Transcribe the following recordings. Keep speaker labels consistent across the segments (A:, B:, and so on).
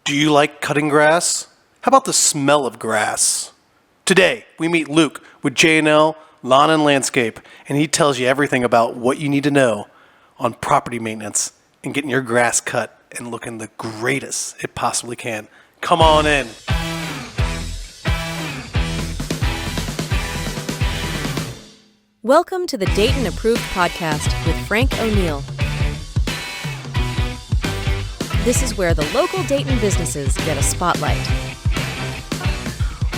A: Do you like cutting grass? How about the smell of grass? Today, we meet Luke with J&L Lawn and Landscape, and he tells you everything about what you need to know on property maintenance and getting your grass cut and looking the greatest it possibly can. Come on in.
B: Welcome to the Dayton Approved podcast with Frank O'Neill. This is where the local Dayton businesses get a spotlight.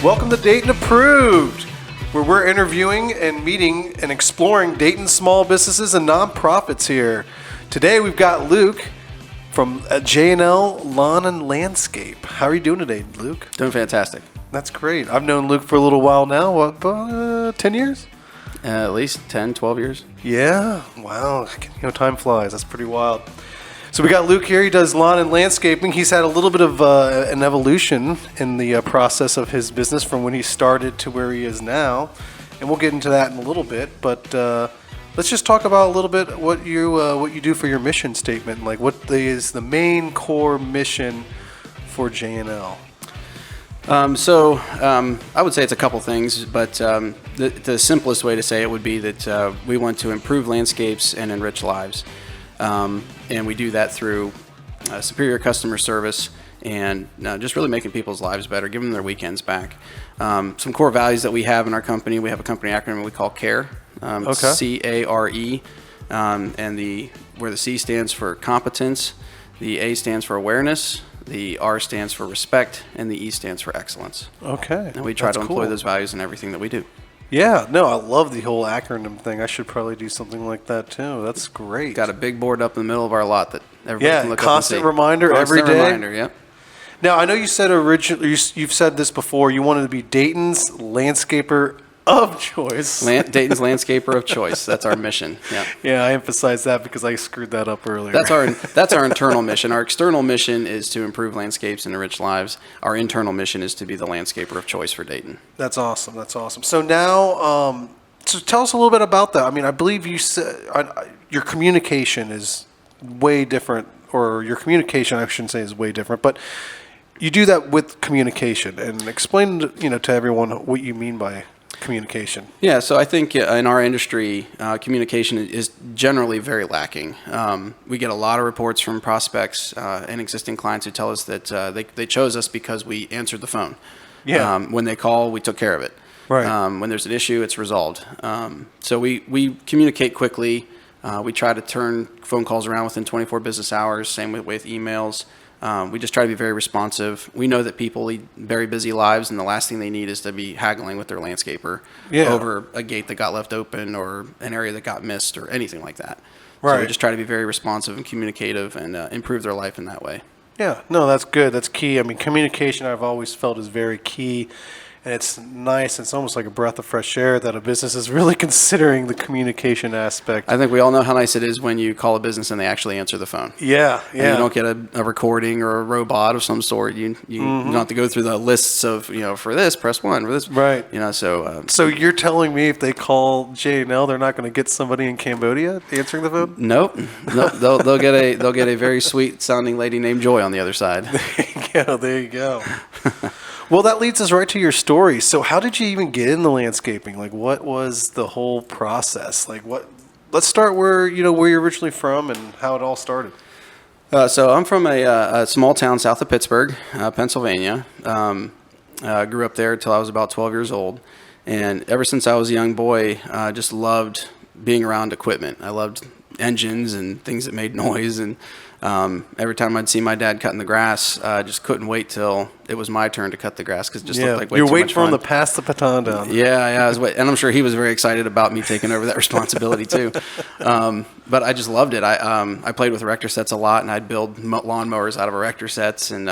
A: Welcome to Dayton Approved, where we're interviewing and meeting and exploring Dayton small businesses and nonprofits here. Today we've got Luke from J&L Lawn and Landscape. How are you doing today, Luke?
C: Doing fantastic.
A: That's great. I've known Luke for a little while now. What, about 10 years?
C: At least 10, 12 years.
A: Yeah. Wow. Time flies. That's pretty wild. So we got Luke here. He does lawn and landscaping. He's had a little bit of an evolution in the process of his business from when he started to where he is now. And we'll get into that in a little bit. But let's just talk about a little bit what you do for your mission statement. Like what is the main core mission for J&L?
C: I would say it's a couple things, but the simplest way to say it would be that we want to improve landscapes and enrich lives. And we do that through superior customer service and just really making people's lives better, giving them their weekends back. Some core values that we have in our company, we have a company acronym we call CARE, C-A-R-E, and where the C stands for competence, the A stands for awareness, the R stands for respect, and the E stands for excellence.
A: Okay.
C: And we try to employ those values in everything that we do.
A: Yeah, no, I love the whole acronym thing. I should probably do something like that too. That's great.
C: Got a big board up in the middle of our lot that everybody can look
A: constant
C: up and see.
A: Reminder every day.
C: Constant reminder, yep.
A: Now, I know you said originally, you've said this before, you wanted to be Dayton's landscaper of choice.
C: Dayton's landscaper of choice. That's our mission. Yeah.
A: Yeah, I emphasize that because I screwed that up earlier.
C: That's our internal mission. Our external mission is to improve landscapes and enrich lives. Our internal mission is to be the landscaper of choice for Dayton.
A: That's awesome. That's awesome. So now, so tell us a little bit about that. I mean, I believe you said your communication is way different, or your communication, I shouldn't say is way different, but you do that with communication. And explain, to everyone what you mean by communication.
C: Yeah, so I think in our industry, communication is generally very lacking. We get a lot of reports from prospects and existing clients who tell us that they chose us because we answered the phone.
A: Yeah.
C: When they call, we took care of it.
A: Right.
C: When there's an issue, it's resolved. So we communicate quickly. We try to turn phone calls around within 24 business hours, same with emails. We just try to be very responsive. We know that people lead very busy lives, and the last thing they need is to be haggling with their landscaper over a gate that got left open or an area that got missed or anything like that. Right. So we just try to be very responsive and communicative and improve their life in that way.
A: Yeah, no, that's good. That's key. I mean, communication I've always felt is very key. And it's nice. It's almost like a breath of fresh air that a business is really considering the communication aspect.
C: I think we all know how nice it is when you call a business and they actually answer the phone.
A: Yeah, yeah.
C: And you don't get a recording or a robot of some sort. You don't have to go through the lists of, for this, press 1, for this.
A: Right.
C: So
A: you're telling me if they call J&L, they're not going to get somebody in Cambodia answering the phone?
C: Nope. They'll get a very sweet sounding lady named Joy on the other side.
A: There you go. Well, that leads us right to your story. So how did you even get into landscaping? Like, what was the whole process? Like, let's start where you're originally from and how it all started.
C: So I'm from a small town south of Pittsburgh, Pennsylvania. Grew up there until I was about 12 years old. And ever since I was a young boy, I just loved being around equipment. I loved engines and things that made noise. And every time I'd see my dad cutting the grass, I just couldn't wait till it was my turn to cut the grass because it just looked like way too much fun.
A: You're waiting for him to pass the baton down.
C: Yeah, I was waiting, and I'm sure he was very excited about me taking over that responsibility too. But I just loved it. I played with erector sets a lot, and I'd build lawnmowers out of erector sets, and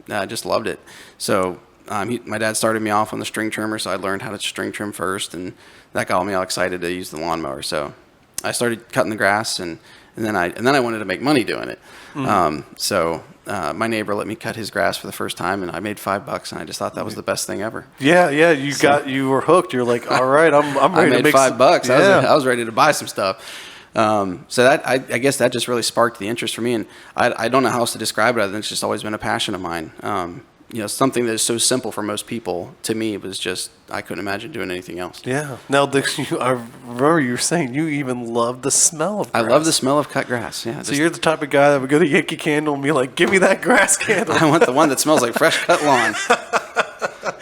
C: I just loved it. So my dad started me off on the string trimmer, so I learned how to string trim first, and that got me all excited to use the lawnmower. So I started cutting the grass, and then I wanted to make money doing it. My neighbor let me cut his grass for the first time, and I made $5, and I just thought that was the best thing ever.
A: Yeah. You were hooked. You're like, all right, I'm ready to make
C: $5. I was ready to buy some stuff. So that I guess that just really sparked the interest for me, and I don't know how else to describe it. I think it's just always been a passion of mine. Something that is so simple for most people, to me, it was just, I couldn't imagine doing anything else.
A: Yeah. Now, I remember you were saying you even love the smell of grass.
C: I love the smell of cut grass. Yeah.
A: So you're the type of guy that would go to Yankee Candle and be like, give me that grass candle.
C: I want the one that smells like fresh cut lawn.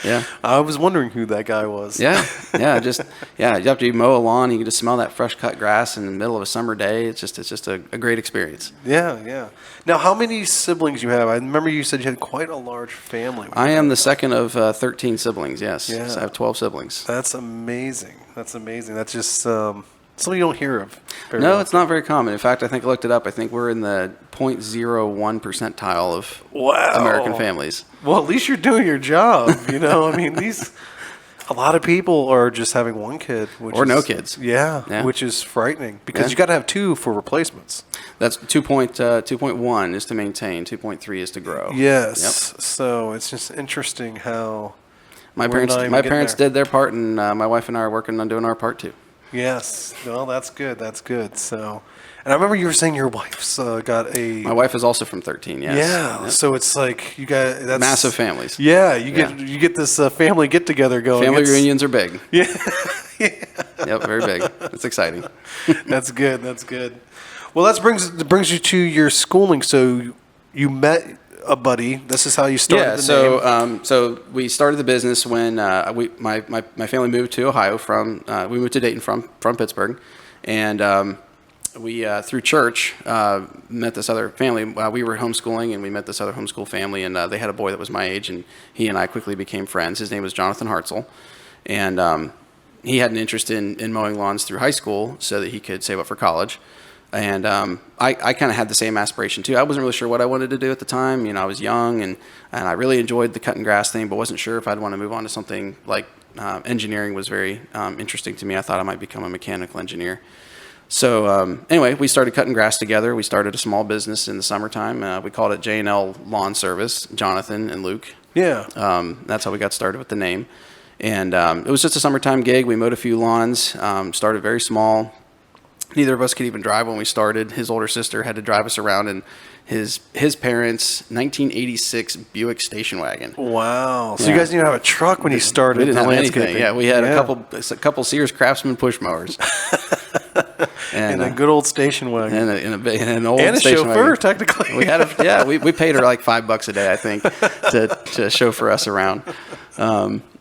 C: Yeah.
A: I was wondering who that guy was.
C: Yeah. After you mow a lawn, you can just smell that fresh cut grass in the middle of a summer day. It's just a great experience.
A: Yeah. Now, how many siblings you have? I remember you said you had quite a large family.
C: I am the second of 13 siblings, yes.
A: Yeah.
C: So I have 12 siblings.
A: That's amazing. That's just something you don't hear of.
C: No,
A: often.
C: it's not very common. In fact, I think I looked it up. I think we're in the 0.01 percentile of American families.
A: Well, at least you're doing your job. I mean, a lot of people are just having one kid.
C: No kids.
A: Yeah, which is frightening because you got to have two for replacements.
C: That's 2.1 is to maintain, 2.3 is to grow.
A: Yes.
C: Yep. So
A: it's just interesting how
C: my parents did their part, and my wife and I are working on doing our part too.
A: Yes. Well, that's good. That's good. So, and I remember you were saying your wife's got a.
C: My wife is also from 13. Yes.
A: Yeah. Yep. So it's like you got that's
C: massive families.
A: Yeah. You get this family get together going.
C: Family reunions are big.
A: Yeah.
C: Yep. Very big. It's exciting.
A: That's good. That's good. Well, that brings you to your schooling. So you met a buddy. This is how you started.
C: So we started the business when my family moved to Ohio we moved to Dayton from Pittsburgh, and we through church met this other family. We were homeschooling, and we met this other homeschool family, and they had a boy that was my age, and he and I quickly became friends. His name was Jonathan Hartzell, and he had an interest in mowing lawns through high school so that he could save up for college. And I kind of had the same aspiration too. I wasn't really sure what I wanted to do at the time. I was young, and I really enjoyed the cutting grass thing, but wasn't sure if I'd want to move on to something like engineering was very interesting to me. I thought I might become a mechanical engineer. So anyway, we started cutting grass together. We started a small business in the summertime. We called it J&L Lawn Service, Jonathan and Luke.
A: Yeah.
C: That's how we got started with the name. And it was just a summertime gig. We mowed a few lawns, started very small. Neither of us could even drive when we started. His older sister had to drive us around in his parents' 1986 Buick station wagon.
A: Wow! So you guys didn't have a truck when you started.
C: We didn't have
A: landscaping.
C: anything. Yeah, we had a couple Sears Craftsman push mowers,
A: and a good old station wagon,
C: and an old
A: and a
C: station
A: chauffeur.
C: Wagon.
A: Technically,
C: we had we paid her like $5 a day, I think, to chauffeur us around.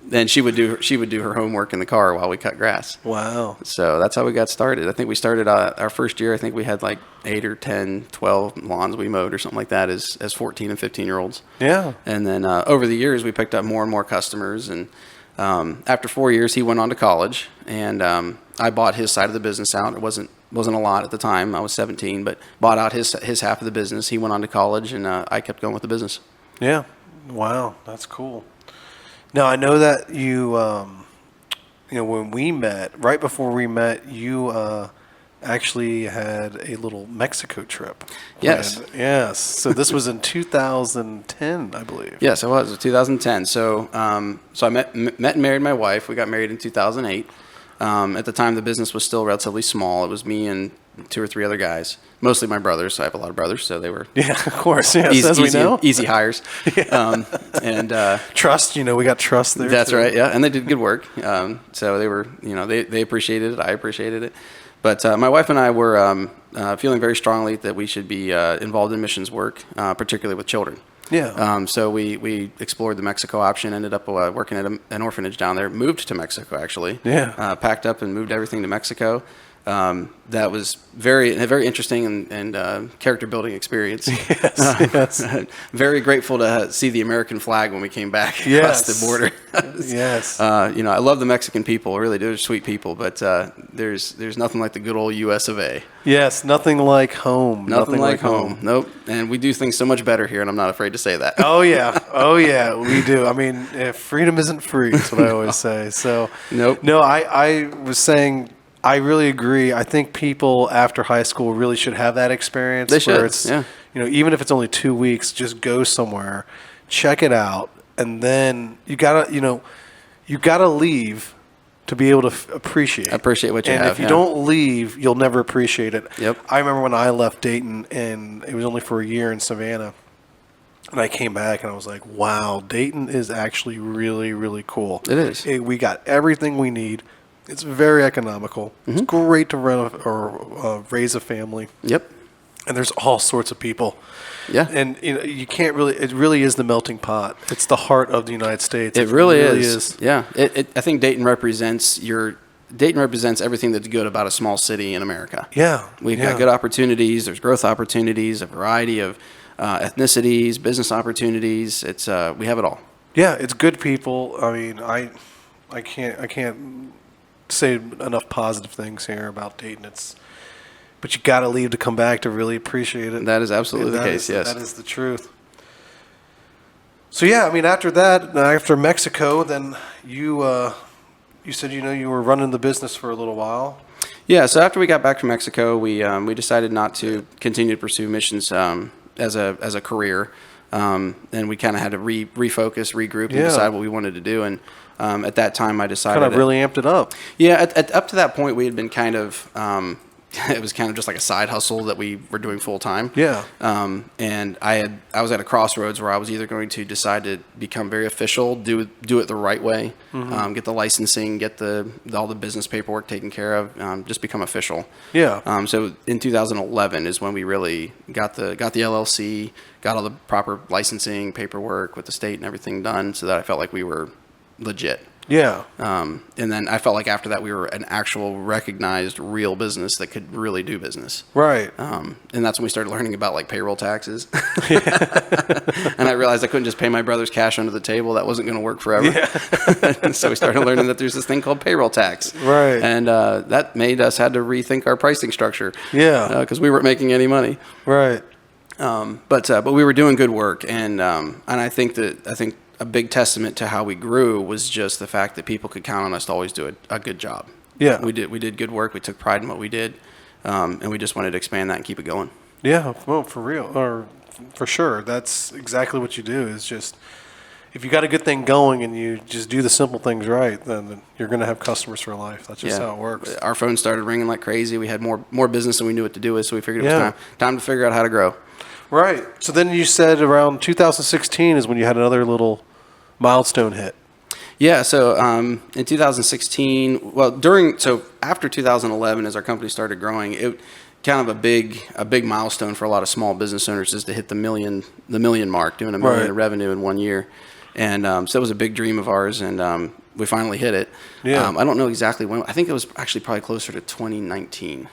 C: And she would do her homework in the car while we cut grass.
A: Wow.
C: So that's how we got started. I think we started our first year, I think we had like 8 or 10, 12 lawns we mowed or something like that as 14 and 15-year-olds.
A: Yeah.
C: And then over the years, we picked up more and more customers. And after 4 years, he went on to college. And I bought his side of the business out. It wasn't a lot at the time. I was 17, but bought out his half of the business. He went on to college, and I kept going with the business.
A: Yeah. Wow. That's cool. Now, I know that you, when we met, right before we met, you actually had a little Mexico trip planned. Yes. So this was in 2010, I believe.
C: Yes, it was 2010. So I met and married my wife. We got married in 2008. At the time, the business was still relatively small. It was me and 2 or 3 other guys, mostly my brothers. I have a lot of brothers, so they were
A: of course, yes, as we know,
C: easy hires.
A: Yeah.
C: And
A: trust, we got trust there.
C: That's
A: too.
C: right, yeah, and they did good work. So they were, they appreciated it. I appreciated it. But my wife and I were feeling very strongly that we should be involved in missions work, particularly with children.
A: Yeah.
C: So we explored the Mexico option, ended up working at an orphanage down there, moved to Mexico actually.
A: Yeah.
C: Packed up and moved everything to Mexico. That was a very interesting and character building experience.
A: Yes.
C: Very grateful to see the American flag when we came back across the border.
A: Yes.
C: I love the Mexican people. I really do. They're sweet people, but there's nothing like the good old U.S. of A.
A: Yes, nothing like home.
C: Nothing like home. Nope. And we do things so much better here, and I'm not afraid to say that.
A: Oh yeah, we do. I mean, freedom isn't free. That's what I always say. So
C: Nope.
A: No, I was saying. I really agree. I think people after high school really should have that experience.
C: They should,
A: where it's,
C: yeah.
A: Even if it's only 2 weeks, just go somewhere, check it out, and then you gotta leave to be able to appreciate.
C: Appreciate what you
A: and
C: have.
A: if you don't leave, you'll never appreciate it.
C: Yep.
A: I remember when I left Dayton, and it was only for a year in Savannah, and I came back and I was like, wow, Dayton is actually really, really cool.
C: It is.
A: We got everything we need. It's very economical. It's great to run or raise a family.
C: Yep.
A: And there's all sorts of people.
C: Yeah.
A: And you can't really, it really is the melting pot. It's the heart of the United States.
C: It really is. Yeah. I think Dayton represents everything that's good about a small city in America.
A: Yeah.
C: We've got good opportunities. There's growth opportunities, a variety of ethnicities, business opportunities. We have it all.
A: Yeah, it's good people. I mean, I can't say enough positive things here about Dayton. But you got to leave to come back to really appreciate it.
C: That is absolutely the case. Yes,
A: that is the truth. So yeah, I mean, after that, after Mexico, then you said you were running the business for a little while.
C: Yeah. So after we got back from Mexico, we decided not to continue to pursue missions as a career, and we kind of had to refocus, regroup, and decide what we wanted to do. And at that time, I decided
A: kind of really amped it up.
C: Yeah. Up to that point, we had been kind of. It was kind of just like a side hustle that we were doing full time. Yeah. And I was at a crossroads where I was either going to decide to become very official, do it the right way, get the licensing, get all the business paperwork taken care of, just become official. Yeah. So in 2011 is when we really got the LLC, got all the proper licensing paperwork with the state and everything done, so that I felt like we were legit. Yeah. And then I felt like after that we were an actual recognized real business that could really do business. Right. And that's when we started learning about like payroll taxes. And I realized I couldn't just pay my brother's cash under the table. That wasn't going to work forever. Yeah. So we started learning that there's this thing called payroll tax. Right. And that made us had to rethink our pricing structure. Yeah. Because we weren't making any money. Right. But we were doing good work, and I think a big testament to how we grew was just the fact that people could count on us to always do a good job. Yeah. We did good work. We took pride in what we did. And we just wanted to expand that and keep it going. Yeah. Well, for real, or for sure. That's exactly what you do, is just, if you got a good thing going and you just do the simple things right, then you're going to have customers for life. That's just how it works. Our phone started ringing like crazy. We had more business than we knew what to do with, so we figured it was time to figure out how to grow. Right. So then you said around 2016 is when you had another little milestone hit. Yeah. So in 2016, after 2011, as our company started growing, it kind of a big milestone for a lot of small business owners is to hit the million mark, doing $1 million in revenue in 1 year. And so it was a big dream of ours, and we finally hit it. Yeah. I don't know exactly when. I think it was actually probably closer to 2019.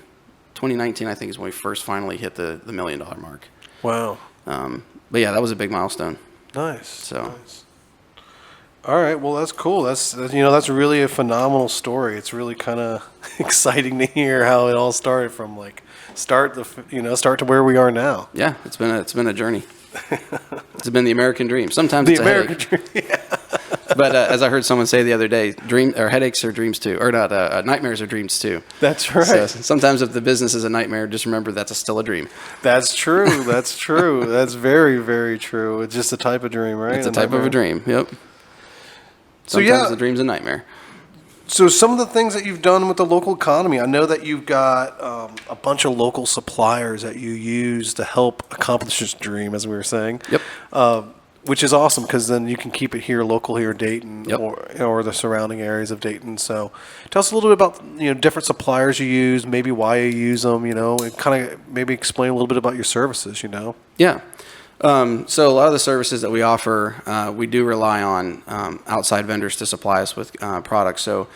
C: 2019, I think, is when we first finally hit the $1 million mark. Wow. But yeah, that was a big milestone. Nice. So. Nice. All right. Well, that's cool. That's really a phenomenal story. It's really kind of exciting to hear how it all started from start to where we are now. Yeah, it's been a journey. It's been the American dream. Sometimes it's a American dream. Yeah. But as I heard someone say the other day, headaches are dreams too, or not? Nightmares are dreams too. That's right. So sometimes if the business is a nightmare, just remember that's still a dream. That's true. That's true. That's very, very true. It's just a type of dream, right? It's a type of a dream. Yep. Sometimes the dream's a nightmare. So some of the things that you've done with the local economy, I know that you've got a bunch of local suppliers that you use to help accomplish this dream, as we were saying. Yep. Which is awesome, because then you can keep it local here in Dayton, yep, or the surrounding areas of Dayton. So tell us a little bit about different suppliers you use, maybe why you use them, and kind of maybe explain a little bit about your services, Yeah. So a lot of the services that we offer, we do rely on outside vendors to supply us with products. So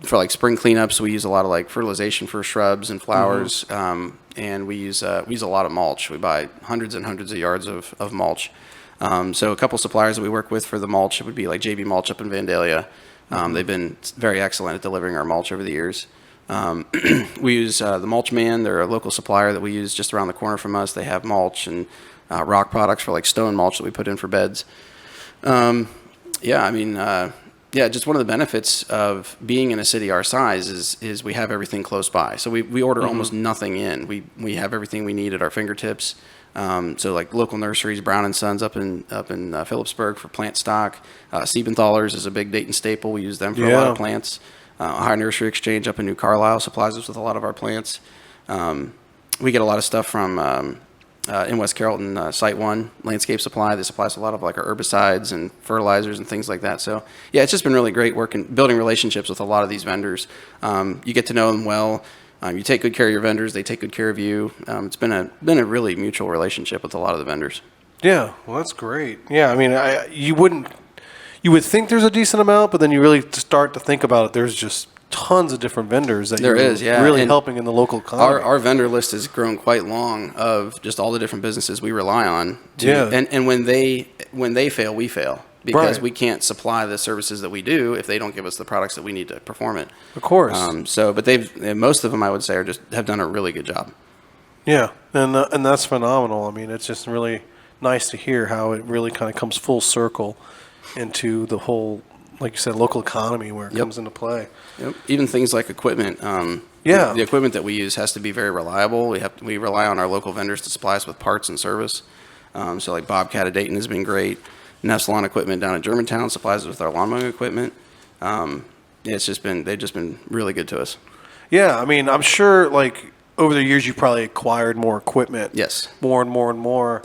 C: for spring cleanups, we use a lot of fertilization for shrubs and flowers, and we use a lot of mulch. We buy hundreds and hundreds of yards of mulch. So a couple suppliers that we work with for the mulch would be JB Mulch up in Vandalia. They've been very excellent at delivering our mulch over the years. We use the Mulch Man. They're a local supplier that we use just around the corner from us. They have mulch and rock products for stone mulch that we put in for beds. Just one of the benefits of being in a city our size is we have everything close by. So we order almost nothing in. We have everything we need at our fingertips. So local nurseries, Brown and Sons up in Phillipsburg for plant stock. Siebenthalers is a big Dayton staple. We use them for a lot of plants. Ohio Nursery Exchange up in New Carlisle supplies us with a lot of our plants. We get a lot of stuff from in West Carrollton, Site One Landscape Supply. That supplies a lot of like our herbicides and fertilizers and things like that. So yeah, it's just been really great building relationships with a lot of these vendors. You get to know them well. You take good care of your vendors; they take good care of you. It's been a really mutual relationship with a lot of the vendors.
A: Yeah, well, that's great. Yeah, I mean, you would think there's a decent amount, but then you really start to think about it. There's just tons of different vendors that really helping in the local economy.
C: Our vendor list has grown quite long of just all the different businesses we rely on. And when they fail, we fail. Because we can't supply the services that we do if they don't give us the products that we need to perform it.
A: Of course.
C: But most of them, I would say, have done a really good job.
A: Yeah, and that's phenomenal. I mean, it's just really nice to hear how it really kind of comes full circle into the whole, like you said, local economy where it comes into play.
C: Yep. Even things like equipment. The equipment that we use has to be very reliable. We rely on our local vendors to supply us with parts and service. So like Bobcat at Dayton has been great. Nest Lawn Equipment down at Germantown supplies us with our lawn mowing equipment. They've just been really good to us.
A: Yeah, I mean, I'm sure like over the years you probably acquired more equipment.
C: Yes.
A: More and more and more.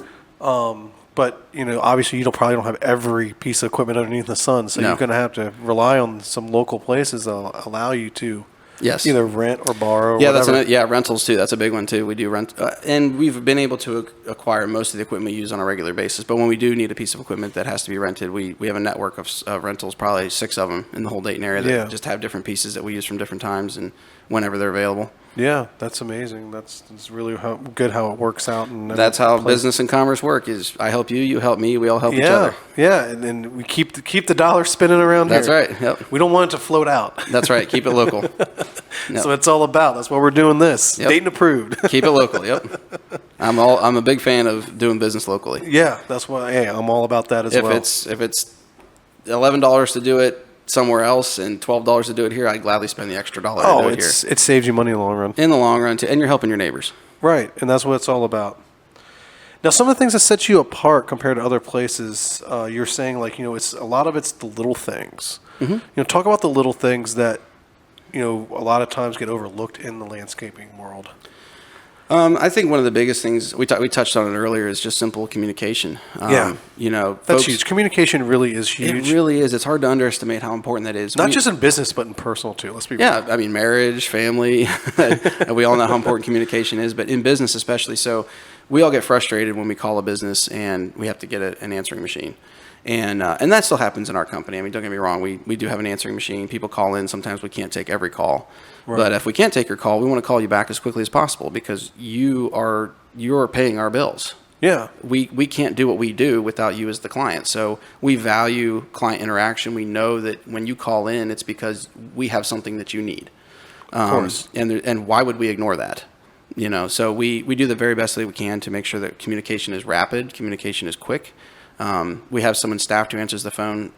A: But obviously you probably don't have every piece of equipment underneath the sun, so you're going to have to rely on some local places that'll allow you to either rent or borrow.
C: Or rentals too. That's a big one too. We do rent, and we've been able to acquire most of the equipment we use on a regular basis. But when we do need a piece of equipment that has to be rented, we have a network of rentals, probably 6 of them in the whole Dayton area that just have different pieces that we use from different times and whenever they're available.
A: Yeah, that's amazing. That's really good how it works out. And
C: that's how business and commerce work. Is I help you, you help me, we all help each other.
A: Yeah, and we keep the dollar spinning around
C: here. That's right. Yep.
A: We don't want it to float out.
C: That's right. Keep it local.
A: So it's all about. That's why we're doing this.
C: Yep.
A: Dayton Approved.
C: Keep it local. Yep. I'm a big fan of doing business locally.
A: Yeah, that's why. Hey, I'm all about that as well.
C: If it's $11 to do it somewhere else and $12 to do it here, I'd gladly spend the extra dollar to do it here.
A: It saves you money in the long run.
C: In the long run, too, and you're helping your neighbors.
A: Right, and that's what it's all about. Now, some of the things that set you apart compared to other places, you're saying it's a lot of it's the little things. Mm-hmm. Talk about the little things that a lot of times get overlooked in the landscaping world.
C: I think one of the biggest things we touched on it earlier is just simple communication.
A: That's huge. Communication really is huge.
C: It really is. It's hard to underestimate how important that is.
A: Not just in business, but in personal too. Let's be real.
C: Yeah, I mean marriage, family. We all know how important communication is, but in business especially. So we all get frustrated when we call a business and we have to get an answering machine. And that still happens in our company. I mean, don't get me wrong. We do have an answering machine. People call in. Sometimes we can't take every call. Right. But if we can't take your call, we want to call you back as quickly as possible because you're paying our bills.
A: Yeah.
C: We can't do what we do without you as the client. So we value client interaction. We know that when you call in, it's because we have something that you need.
A: Of course.
C: And why would we ignore that? So we do the very best that we can to make sure that communication is rapid, communication is quick. We have someone staffed who answers the phone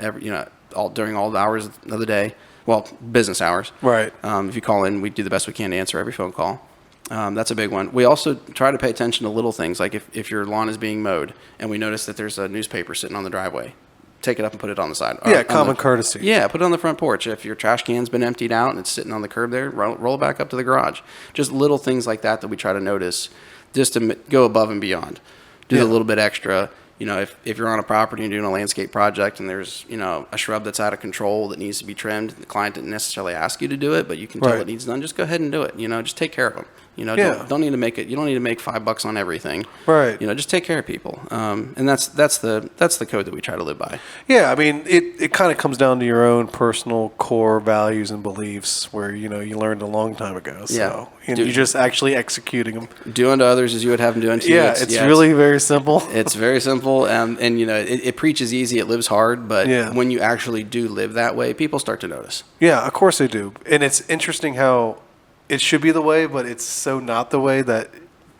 C: during all the hours of the day. Well, business hours.
A: Right.
C: If you call in, we do the best we can to answer every phone call. That's a big one. We also try to pay attention to little things, like if your lawn is being mowed and we notice that there's a newspaper sitting on the driveway, take it up and put it on the side.
A: Yeah, common courtesy.
C: Yeah, put it on the front porch. If your trash can's been emptied out and it's sitting on the curb there, roll it back up to the garage. Just little things like that we try to notice just to go above and beyond. Do a little bit extra. If you're on a property and doing a landscape project and there's, a shrub that's out of control that needs to be trimmed, the client didn't necessarily ask you to do it, but you can tell it needs done, just go ahead and do it. Just take care of them. Don't need to make it. You don't need to make $5 on everything.
A: Right.
C: Just take care of people. And that's the code that we try to live by.
A: Yeah. I mean, it kind of comes down to your own personal core values and beliefs where, you learned a long time ago. So you're just actually executing them.
C: Do unto others as you would have them do unto you.
A: Yeah. It's really very simple.
C: It's very simple. And it preaches easy. It lives hard. But when you actually do live that way, people start to notice.
A: Yeah, of course they do. And it's interesting how it should be the way, but it's so not the way that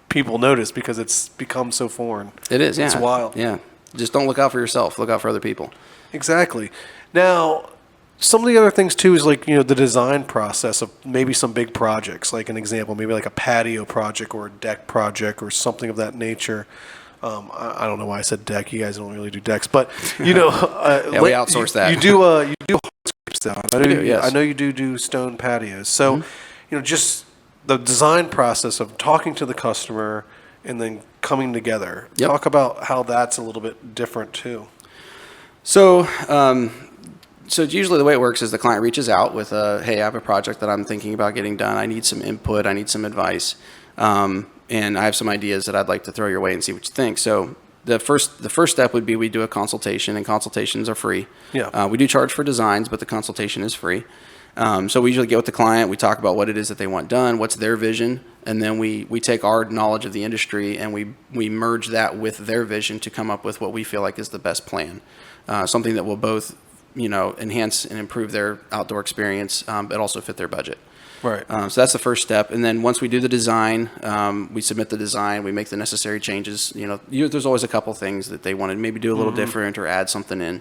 A: people notice because it's become so foreign.
C: It is, yeah.
A: It's wild.
C: Yeah. Just don't look out for yourself. Look out for other people.
A: Exactly. Now, some of the other things, too, is like, the design process of maybe some big projects. Like an example, maybe like a patio project or a deck project or something of that nature. I don't know why I said deck. You guys don't really do decks. But,
C: we outsource that.
A: You do hardscapes down. I know,
C: yes.
A: I know you do stone patios. So, just the design process of talking to the customer and then coming together.
C: Yep.
A: Talk about how that's a little bit different too.
C: So, so usually the way it works is the client reaches out with hey, I have a project that I'm thinking about getting done. I need some input. I need some advice. And I have some ideas that I'd like to throw your way and see what you think. So the first step would be we do a consultation, and consultations are free.
A: Yeah.
C: We do charge for designs, but the consultation is free. So we usually get with the client, we talk about what it is that they want done, what's their vision, and then we take our knowledge of the industry and we merge that with their vision to come up with what we feel like is the best plan. Something that will both, enhance and improve their outdoor experience, but also fit their budget.
A: Right.
C: So that's the first step. And then once we do the design, we submit the design, we make the necessary changes. There's always a couple things that they want to maybe do a little different or add something in.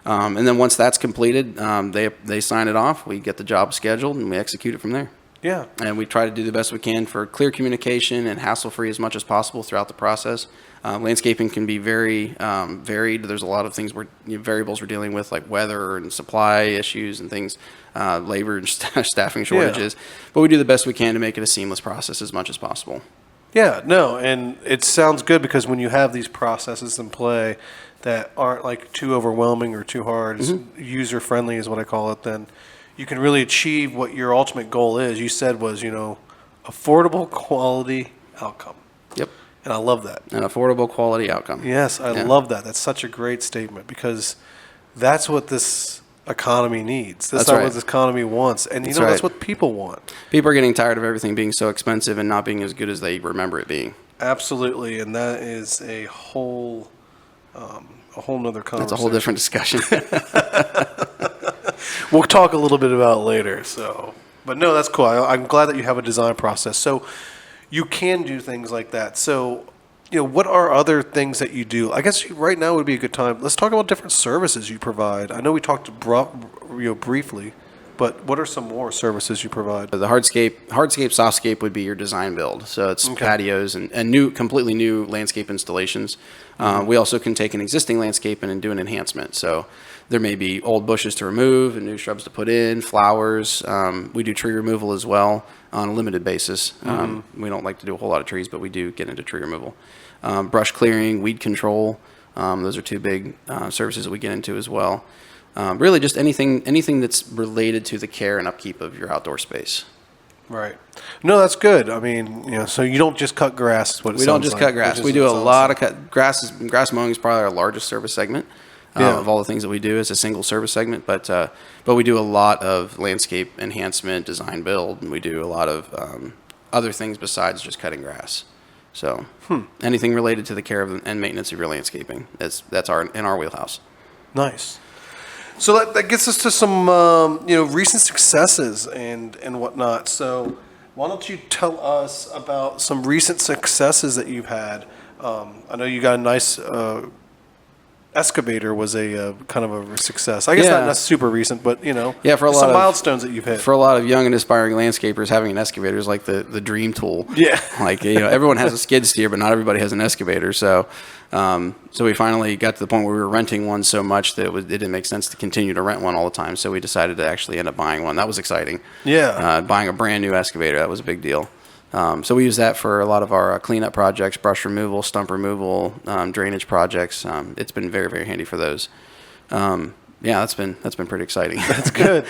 C: And then once that's completed, they sign it off, we get the job scheduled, and we execute it from there.
A: Yeah.
C: And we try to do the best we can for clear communication and hassle-free as much as possible throughout the process. Landscaping can be very varied. There's a lot of things variables we're dealing with, like weather and supply issues and things, labor and staffing shortages. Yeah. But we do the best we can to make it a seamless process as much as possible.
A: Yeah, no, and it sounds good because when you have these processes in play that aren't like too overwhelming or too hard, user-friendly is what I call it, then you can really achieve what your ultimate goal is. You said was, affordable quality outcome.
C: Yep.
A: And I love that.
C: An affordable quality outcome.
A: Yes, I love that. That's such a great statement because that's what this economy needs. That's what this economy wants. And that's what people want.
C: People are getting tired of everything being so expensive and not being as good as they remember it being.
A: Absolutely. And that is a whole nother conversation.
C: That's a whole different discussion.
A: We'll talk a little bit about it later. But no, that's cool. I'm glad that you have a design process. So you can do things like that. So, what are other things that you do? I guess right now would be a good time. Let's talk about different services you provide. I know we talked briefly, but what are some more services you provide?
C: The hardscape, softscape would be your design build. So it's patios and completely new landscape installations. We also can take an existing landscape and do an enhancement. So there may be old bushes to remove and new shrubs to put in, flowers. We do tree removal as well on a limited basis. We don't like to do a whole lot of trees, but we do get into tree removal. Brush clearing, weed control. Those are two big services that we get into as well. Really just anything that's related to the care and upkeep of your outdoor space.
A: Right. No, that's good. I mean, so you don't just cut grass.
C: We don't just cut grass. We do a lot of grass. Grass mowing is probably our largest service segment of all the things that we do as a single service segment. But we do a lot of landscape enhancement, design build, and we do a lot of other things besides just cutting grass. So anything related to the care of and maintenance of your landscaping, that's in our wheelhouse.
A: Nice. So that gets us to some recent successes and whatnot. So why don't you tell us about some recent successes that you've had? I know you got a nice excavator was a kind of a success. I guess not super recent, but for a lot of milestones that you've hit.
C: For a lot of young and aspiring landscapers, having an excavator is like the dream tool.
A: Yeah.
C: Like everyone has a skid steer, but not everybody has an excavator. So we finally got to the point where we were renting one so much that it didn't make sense to continue to rent one all the time. So we decided to actually end up buying one. That was exciting.
A: Yeah.
C: Buying a brand new excavator, that was a big deal. So we use that for a lot of our cleanup projects, brush removal, stump removal, drainage projects. It's been very, very handy for those. That's been pretty exciting.
A: That's good.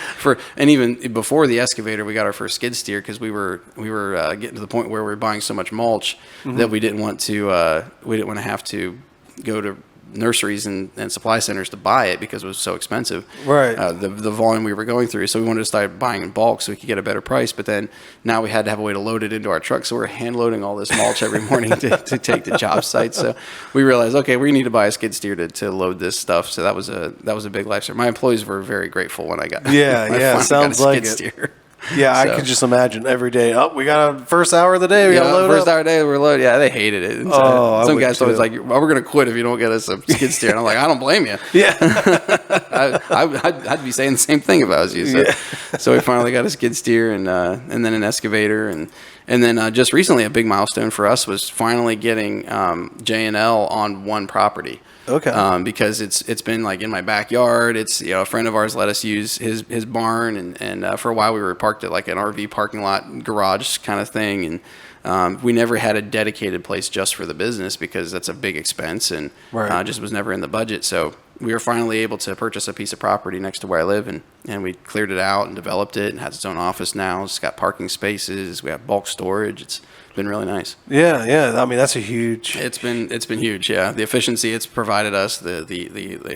C: And even before the excavator, we got our first skid steer because we were getting to the point where we were buying so much mulch that we didn't want to have to go to nurseries and supply centers to buy it because it was so expensive.
A: Right.
C: The volume we were going through. So we wanted to start buying in bulk so we could get a better price. But then now we had to have a way to load it into our truck. So we're hand loading all this mulch every morning to take to job sites. So we realized, okay, we need to buy a skid steer to load this stuff. So that was a big lifesaver. My employees were very grateful when I got
A: sounds like it. Steer. Yeah, so. I could just imagine every day. Oh, we got a first hour of the day. We got to load
C: first hour of the day, we're loaded. Yeah, they hated it. And so some guys always like, well, we're going to quit if you don't get us a skid steer. And I'm like, I don't blame you.
A: Yeah.
C: I'd be saying the same thing if I was you. So we finally got a skid steer and then an excavator. And then just recently, a big milestone for us was finally getting J&L on one property.
A: Okay.
C: Because it's been like in my backyard. It's, a friend of ours let us use his barn, and for a while we were parked at like an RV parking lot garage kind of thing, and we never had a dedicated place just for the business because that's a big expense, and
A: Right.
C: just was never in the budget. So we were finally able to purchase a piece of property next to where I live, and we cleared it out and developed it, and has its own office now. It's got parking spaces. We have bulk storage. It's been really nice.
A: Yeah. I mean, that's a huge.
C: It's been huge. Yeah, the efficiency it's provided us, it's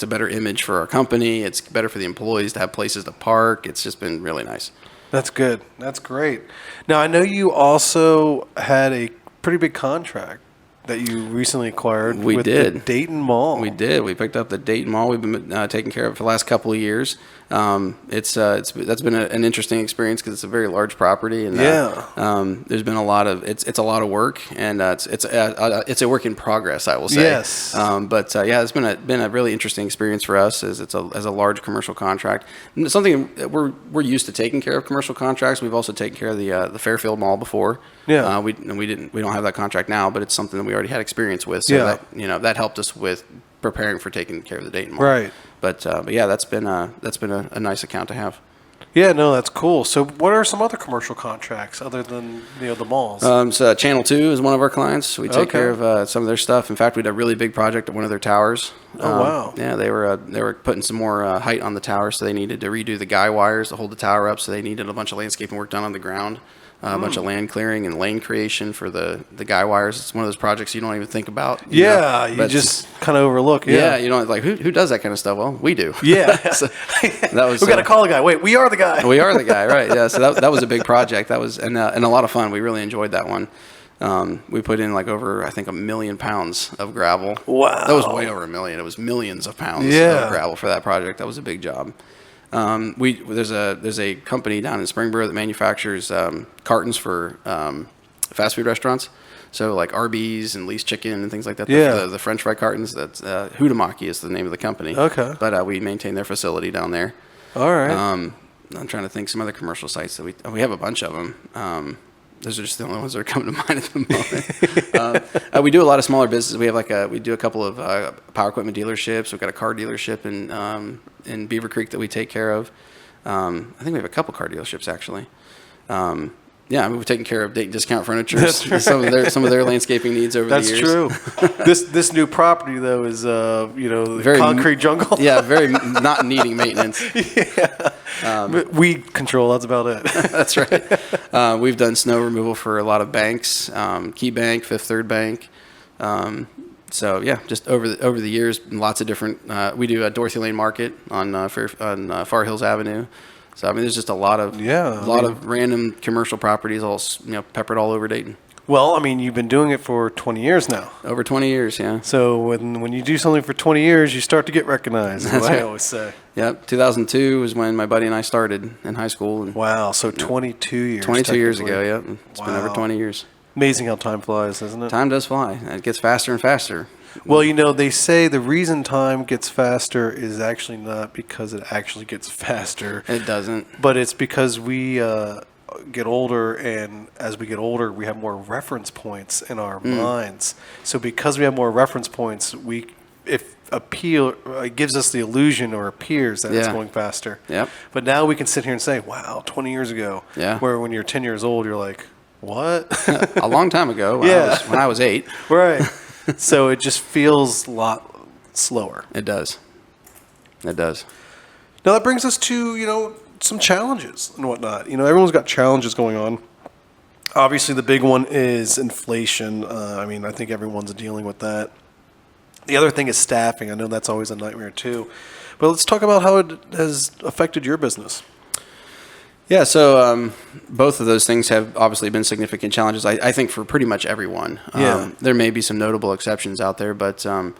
C: a better image for our company. It's better for the employees to have places to park. It's just been really nice.
A: That's good. That's great. Now, I know you also had a pretty big contract that you recently acquired
C: We
A: with
C: did.
A: the Dayton Mall.
C: We did. We picked up the Dayton Mall. We've been taking care of it for the last couple of years. That's been an interesting experience because it's a very large property, and there's been a lot of it's a lot of work, and it's a work in progress, I will say.
A: Yes.
C: It's been a really interesting experience for us as a large commercial contract. Something that we're used to taking care of commercial contracts. We've also taken care of the Fairfield Mall before.
A: Yeah.
C: We don't have that contract now, but it's something that we already had experience with. So that helped us with preparing for taking care of the Dayton Mall.
A: Right.
C: But yeah, that's been a nice account to have.
A: Yeah, no, that's cool. So what are some other commercial contracts other than, the malls?
C: So Channel 2 is one of our clients. We take
A: Okay.
C: care of some of their stuff. In fact, we did a really big project at one of their towers.
A: Oh, wow.
C: Yeah, they were putting some more height on the tower, so they needed to redo the guy wires to hold the tower up. So they needed a bunch of landscaping work done on the ground. A bunch of land clearing and lane creation for the guy wires. It's one of those projects you don't even think about. You
A: just kind of overlook.
C: Yeah, you don't like who does that kind of stuff. Well, we do.
A: Yeah.
C: So that was
A: we got to call the guy. Wait, we are the guy.
C: we are the guy, right? Yeah. So that was a big project. That was and a lot of fun. We really enjoyed that one. We put in like over, I think, 1 million pounds of gravel.
A: Wow.
C: That was way over 1 million. It was millions of pounds
A: Yeah.
C: of gravel for that project. That was a big job. There's a company down in Springboro that manufactures cartons for fast food restaurants. So like Arby's and Lee's Chicken and things like that.
A: Yeah.
C: The French fry cartons. That's Hutamaki is the name of the company.
A: Okay.
C: But we maintain their facility down there.
A: All right.
C: I'm trying to think some other commercial sites that we have a bunch of them. Those are just the only ones that are coming to mind at the moment. We do a lot of smaller businesses. We do a couple of power equipment dealerships. We've got a car dealership in Beaver Creek that we take care of. I think we have a couple car dealerships actually. We've taken care of Dayton Discount Furniture.
A: That's right.
C: Some of their landscaping needs over the years.
A: That's true. This new property though is
C: Very
A: concrete jungle.
C: Yeah, very not needing maintenance.
A: Weed control. That's about it.
C: That's right. We've done snow removal for a lot of banks, Key Bank, Fifth Third Bank. So yeah, just over the years, lots of different. We do a Dorothy Lane Market on Far Hills Avenue. So I mean, there's just a lot of random commercial properties all peppered all over Dayton.
A: Well, I mean, you've been doing it for 20 years now.
C: Over 20 years, yeah.
A: So when you do something for 20 years, you start to get recognized. That's what I always say.
C: Yep. 2002 was when my buddy and I started in high school. And
A: wow. So 22 years.
C: 22 years ago. Yep. It's
A: Wow.
C: been over 20 years.
A: Amazing how time flies, isn't it?
C: Time does fly. It gets faster and faster.
A: Well, they say the reason time gets faster is actually not because it actually gets faster.
C: It doesn't.
A: But it's because we get older, and as we get older, we have more reference points in our minds. So because we have more reference points, it gives us the illusion or appears that it's going faster.
C: Yep.
A: But now we can sit here and say, wow, 20 years ago.
C: Yeah.
A: Where when you're 10 years old, you're like, what?
C: A long time ago. When I was 8.
A: Right. So it just feels a lot slower.
C: It does. It does.
A: Now that brings us to, some challenges and whatnot. Everyone's got challenges going on. Obviously, the big one is inflation. I think everyone's dealing with that. The other thing is staffing. I know that's always a nightmare too. But let's talk about how it has affected your business.
C: Yeah, so both of those things have obviously been significant challenges, I think, for pretty much everyone. There may be some notable exceptions out there, but so